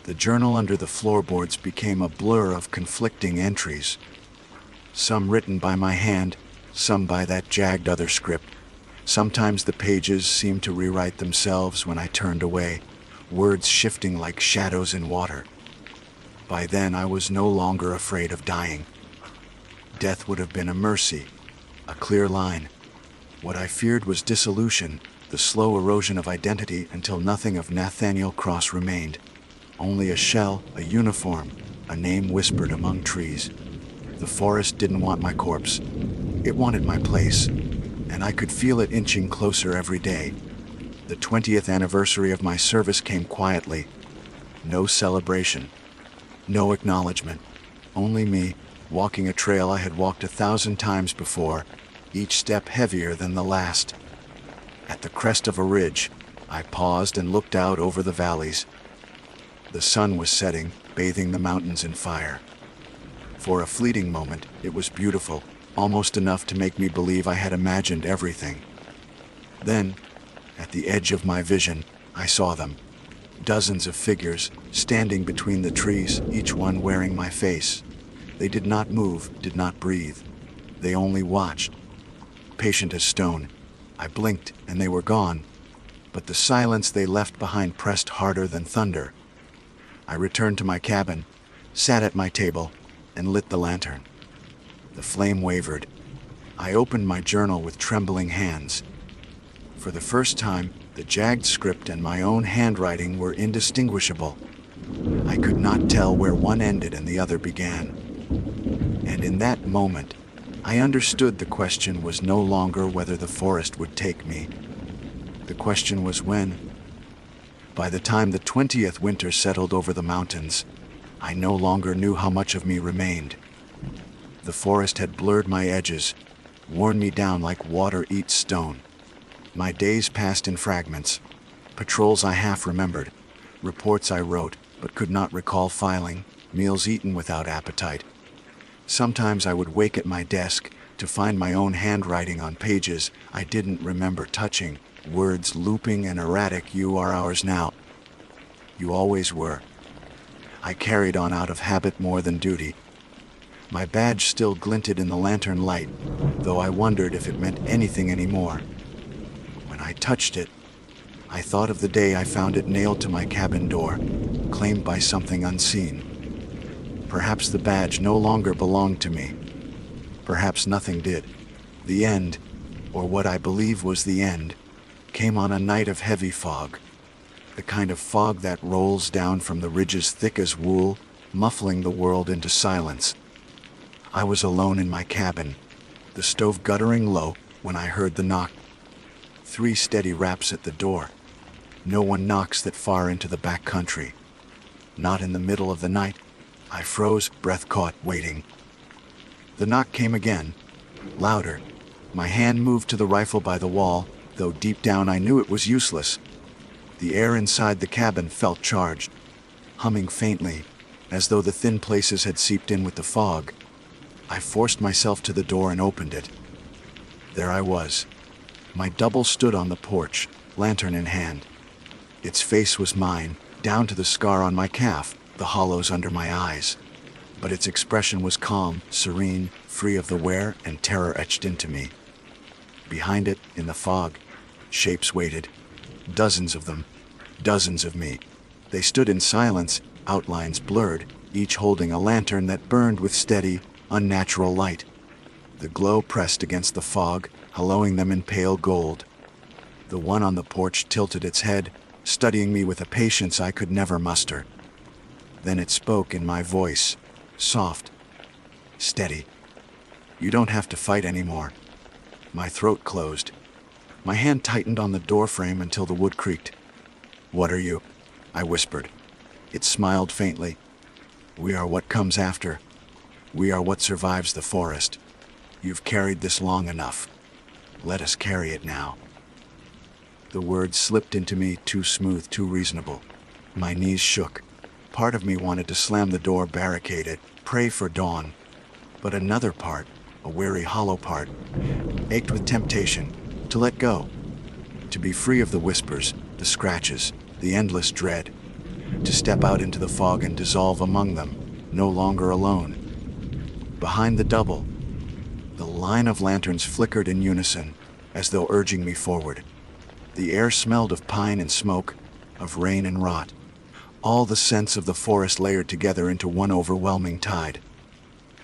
The journal under the floorboards became a blur of conflicting entries. Some written by my hand, some by that jagged other script. Sometimes the pages seemed to rewrite themselves when I turned away, words shifting like shadows in water. By then I was no longer afraid of dying. Death would have been a mercy, a clear line. What I feared was dissolution, the slow erosion of identity until nothing of Nathaniel Cross remained. Only a shell, a uniform, a name whispered among trees. The forest didn't want my corpse. It wanted my place, and I could feel it inching closer every day. The 20th anniversary of my service came quietly. No celebration, no acknowledgement. Only me, walking a trail I had walked 1,000 times before, each step heavier than the last. At the crest of a ridge, I paused and looked out over the valleys. The sun was setting, bathing the mountains in fire. For a fleeting moment, it was beautiful, almost enough to make me believe I had imagined everything. Then, at the edge of my vision, I saw them. Dozens of figures, standing between the trees, each one wearing my face. They did not move, did not breathe. They only watched. Patient as stone, I blinked and they were gone, but the silence they left behind pressed harder than thunder. I returned to my cabin, sat at my table, and lit the lantern. The flame wavered. I opened my journal with trembling hands. For the first time, the jagged script and my own handwriting were indistinguishable. I could not tell where one ended and the other began. And in that moment, I understood the question was no longer whether the forest would take me. The question was when. By the time the 20th winter settled over the mountains, I no longer knew how much of me remained. The forest had blurred my edges, worn me down like water eats stone. My days passed in fragments, patrols I half remembered, reports I wrote but could not recall filing, meals eaten without appetite. Sometimes I would wake at my desk to find my own handwriting on pages I didn't remember touching, words looping and erratic. "You are ours now. You always were." I carried on out of habit more than duty. My badge still glinted in the lantern light, though I wondered if it meant anything anymore. When I touched it, I thought of the day I found it nailed to my cabin door, claimed by something unseen. Perhaps the badge no longer belonged to me. Perhaps nothing did. The end, or what I believe was the end, came on a night of heavy fog. The kind of fog that rolls down from the ridges thick as wool, muffling the world into silence. I was alone in my cabin, the stove guttering low, when I heard the knock. 3 steady raps at the door. No one knocks that far into the back country. Not in the middle of the night. I froze, breath caught, waiting. The knock came again, louder. My hand moved to the rifle by the wall, though deep down I knew it was useless. The air inside the cabin felt charged, humming faintly, as though the thin places had seeped in with the fog. I forced myself to the door and opened it. There I was. My double stood on the porch, lantern in hand. Its face was mine, down to the scar on my calf, the hollows under my eyes. But its expression was calm, serene, free of the wear and terror etched into me. Behind it, in the fog, shapes waited. Dozens of them. Dozens of me. They stood in silence, outlines blurred, each holding a lantern that burned with steady, unnatural light. The glow pressed against the fog, hallowing them in pale gold. The one on the porch tilted its head, studying me with a patience I could never muster. Then it spoke in my voice, soft, steady. You don't have to fight anymore. My throat closed. My hand tightened on the doorframe until the wood creaked. What are you? I whispered. It smiled faintly. We are what comes after. We are what survives the forest. You've carried this long enough. Let us carry it now. The words slipped into me, too smooth, too reasonable. My knees shook. Part of me wanted to slam the door, barricade it, pray for dawn. But another part, a weary, hollow part, ached with temptation to let go. To be free of the whispers, the scratches, the endless dread. To step out into the fog and dissolve among them, no longer alone. Behind the double, the line of lanterns flickered in unison, as though urging me forward. The air smelled of pine and smoke, of rain and rot. All the scents of the forest layered together into one overwhelming tide.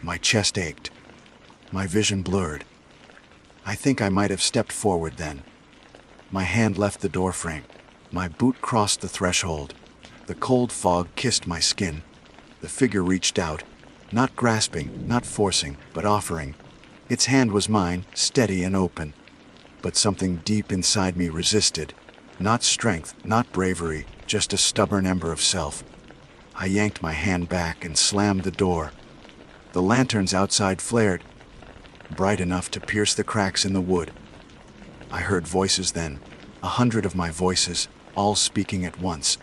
My chest ached. My vision blurred. I think I might have stepped forward then. My hand left the doorframe. My boot crossed the threshold. The cold fog kissed my skin. The figure reached out, not grasping, not forcing, but offering. Its hand was mine, steady and open. But something deep inside me resisted. Not strength, not bravery, just a stubborn ember of self. I yanked my hand back and slammed the door. The lanterns outside flared, bright enough to pierce the cracks in the wood. I heard voices then, 100 of my voices, all speaking at once.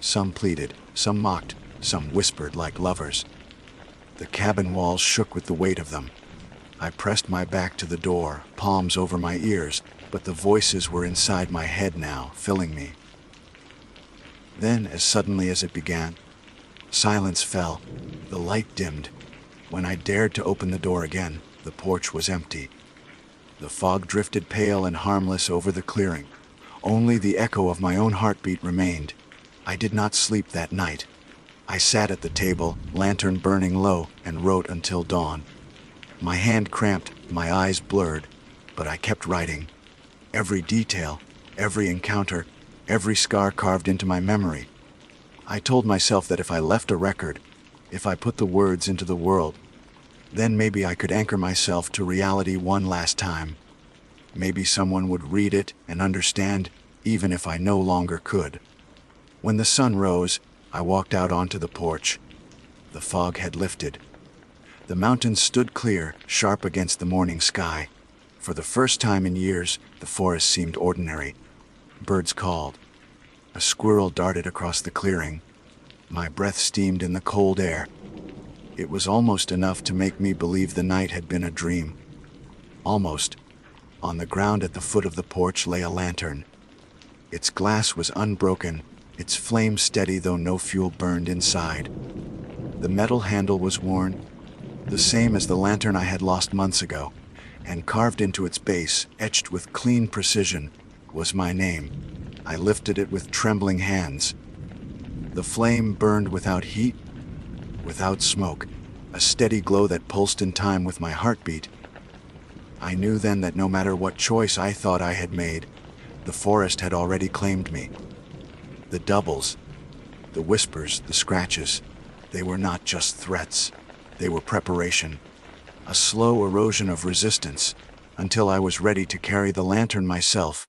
Some pleaded, some mocked, some whispered like lovers. The cabin walls shook with the weight of them. I pressed my back to the door, palms over my ears, but the voices were inside my head now, filling me. Then, as suddenly as it began, silence fell. The light dimmed. When I dared to open the door again, the porch was empty. The fog drifted pale and harmless over the clearing. Only the echo of my own heartbeat remained. I did not sleep that night. I sat at the table, lantern burning low, and wrote until dawn. My hand cramped, my eyes blurred, but I kept writing. Every detail, every encounter, every scar carved into my memory. I told myself that if I left a record, if I put the words into the world, then maybe I could anchor myself to reality one last time. Maybe someone would read it and understand, even if I no longer could. When the sun rose, I walked out onto the porch. The fog had lifted. The mountains stood clear, sharp against the morning sky. For the first time in years, the forest seemed ordinary. Birds called. A squirrel darted across the clearing. My breath steamed in the cold air. It was almost enough to make me believe the night had been a dream. Almost. On the ground at the foot of the porch lay a lantern. Its glass was unbroken, its flame steady though no fuel burned inside. The metal handle was worn, the same as the lantern I had lost months ago, and carved into its base, etched with clean precision, was my name. I lifted it with trembling hands. The flame burned without heat, without smoke, a steady glow that pulsed in time with my heartbeat. I knew then that no matter what choice I thought I had made, the forest had already claimed me. The doubles, the whispers, the scratches, they were not just threats. They were preparation, a slow erosion of resistance, until I was ready to carry the lantern myself.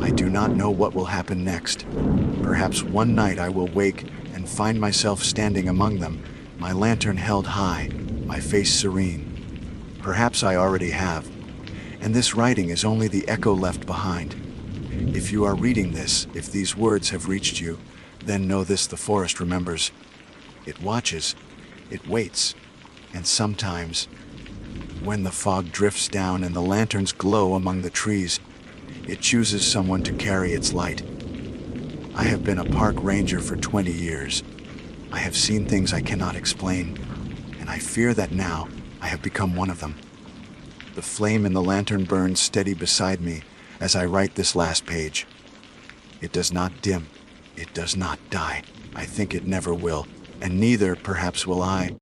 I do not know what will happen next. Perhaps one night I will wake and find myself standing among them, my lantern held high, my face serene. Perhaps I already have, and this writing is only the echo left behind. If you are reading this, if these words have reached you, then know this: the forest remembers. It watches, it waits, and sometimes, when the fog drifts down and the lanterns glow among the trees, it chooses someone to carry its light. I have been a park ranger for 20 years. I have seen things I cannot explain, and I fear that now I have become one of them. The flame in the lantern burns steady beside me as I write this last page. It does not dim. It does not die. I think it never will, and neither, perhaps, will I.